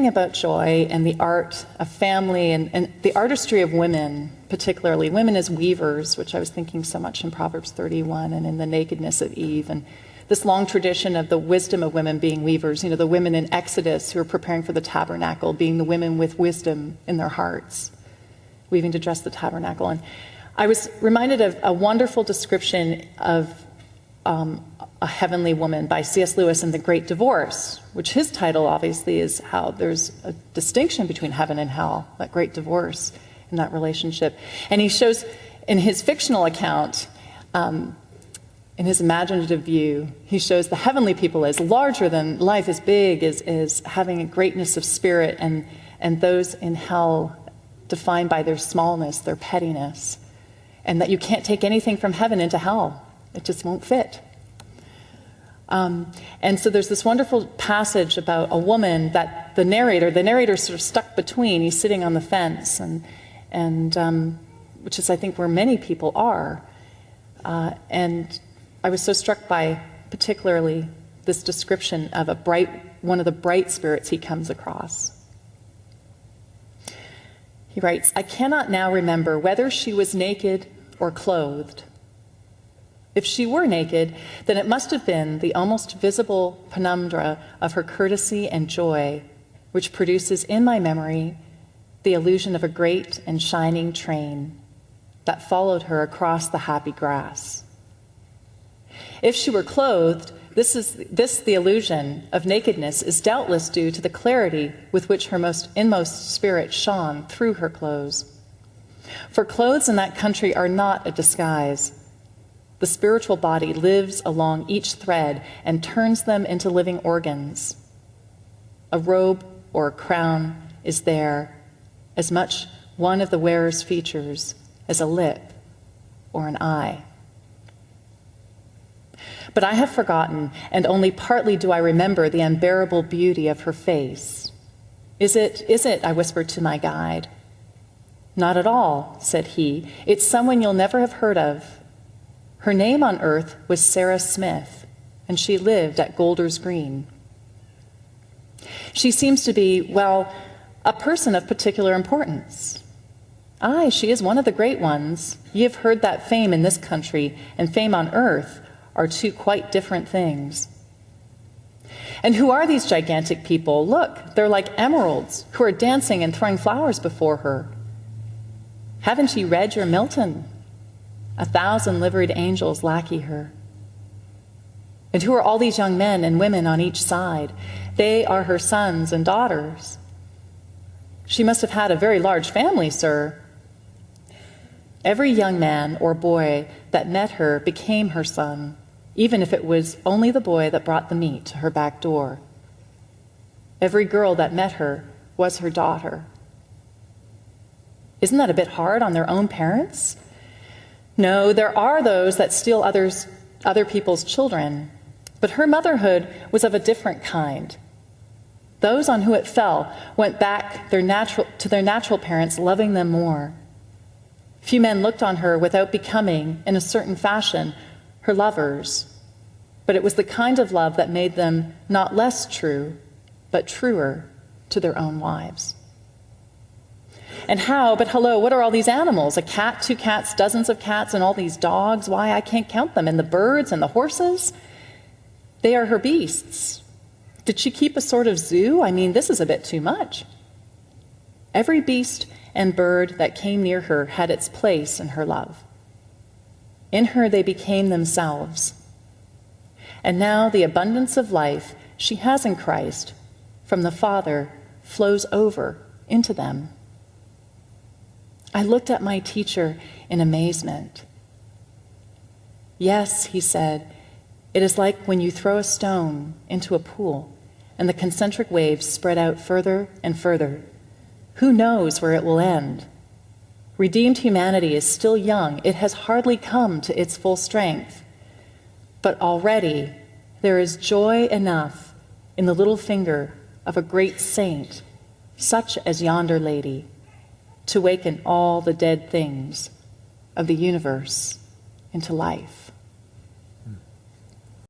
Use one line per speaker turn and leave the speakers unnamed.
about joy and the art of family and the artistry of women, particularly women as weavers, which I was thinking so much in Proverbs 31 and in the nakedness of Eve, and this long tradition of the wisdom of women being weavers, the women in Exodus who are preparing for the tabernacle being the women with wisdom in their hearts, weaving to dress the tabernacle. And I was reminded of a wonderful description of a heavenly woman by C.S. Lewis in The Great Divorce, which his title obviously is how there's a distinction between heaven and hell, that great divorce in that relationship. And he shows in his fictional account, in his imaginative view, he shows the heavenly people as larger than life, as big, as having a greatness of spirit, and those in hell defined by their smallness, their pettiness, and that you can't take anything from heaven into hell. It just won't fit. And so there's this wonderful passage about a woman that the narrator's sort of stuck between. He's sitting on the fence, and which is, I think, where many people are. And I was so struck by particularly this description of one of the bright spirits he comes across. He writes, "I cannot now remember whether she was naked or clothed. If she were naked, then it must have been the almost visible penumbra of her courtesy and joy, which produces in my memory the illusion of a great and shining train that followed her across the happy grass. If she were clothed, the illusion of nakedness is doubtless due to the clarity with which her inmost spirit shone through her clothes. For clothes in that country are not a disguise. The spiritual body lives along each thread and turns them into living organs. A robe or a crown is there, as much one of the wearer's features as a lip or an eye. But I have forgotten, and only partly do I remember the unbearable beauty of her face. Is it, I whispered to my guide. Not at all, said he. It's someone you'll never have heard of. Her name on earth was Sarah Smith, and she lived at Golders Green. She seems to be, well, a person of particular importance. Aye, she is one of the great ones. Ye have heard that fame in this country and fame on earth are two quite different things. And who are these gigantic people? Look, they're like emeralds who are dancing and throwing flowers before her. Haven't ye read your Milton? 1,000 liveried angels lackey her. And who are all these young men and women on each side? They are her sons and daughters. She must have had a very large family, sir. Every young man or boy that met her became her son, even if it was only the boy that brought the meat to her back door. Every girl that met her was her daughter. Isn't that a bit hard on their own parents? No, there are those that steal other people's children, but her motherhood was of a different kind. Those on whom it fell went back to their natural parents, loving them more. Few men looked on her without becoming, in a certain fashion, her lovers, but it was the kind of love that made them not less true, but truer to their own wives. And how, but hello, what are all these animals? A cat, 2 cats, dozens of cats, and all these dogs? Why, I can't count them. And the birds and the horses? They are her beasts. Did she keep a sort of zoo? I mean, this is a bit too much. Every beast and bird that came near her had its place in her love. In her they became themselves. And now the abundance of life she has in Christ from the Father flows over into them. I looked at my teacher in amazement. Yes, he said, it is like when you throw a stone into a pool and the concentric waves spread out further and further. Who knows where it will end? Redeemed humanity is still young. It has hardly come to its full strength. But already there is joy enough in the little finger of a great saint, such as yonder lady, to waken all the dead things of the universe into life.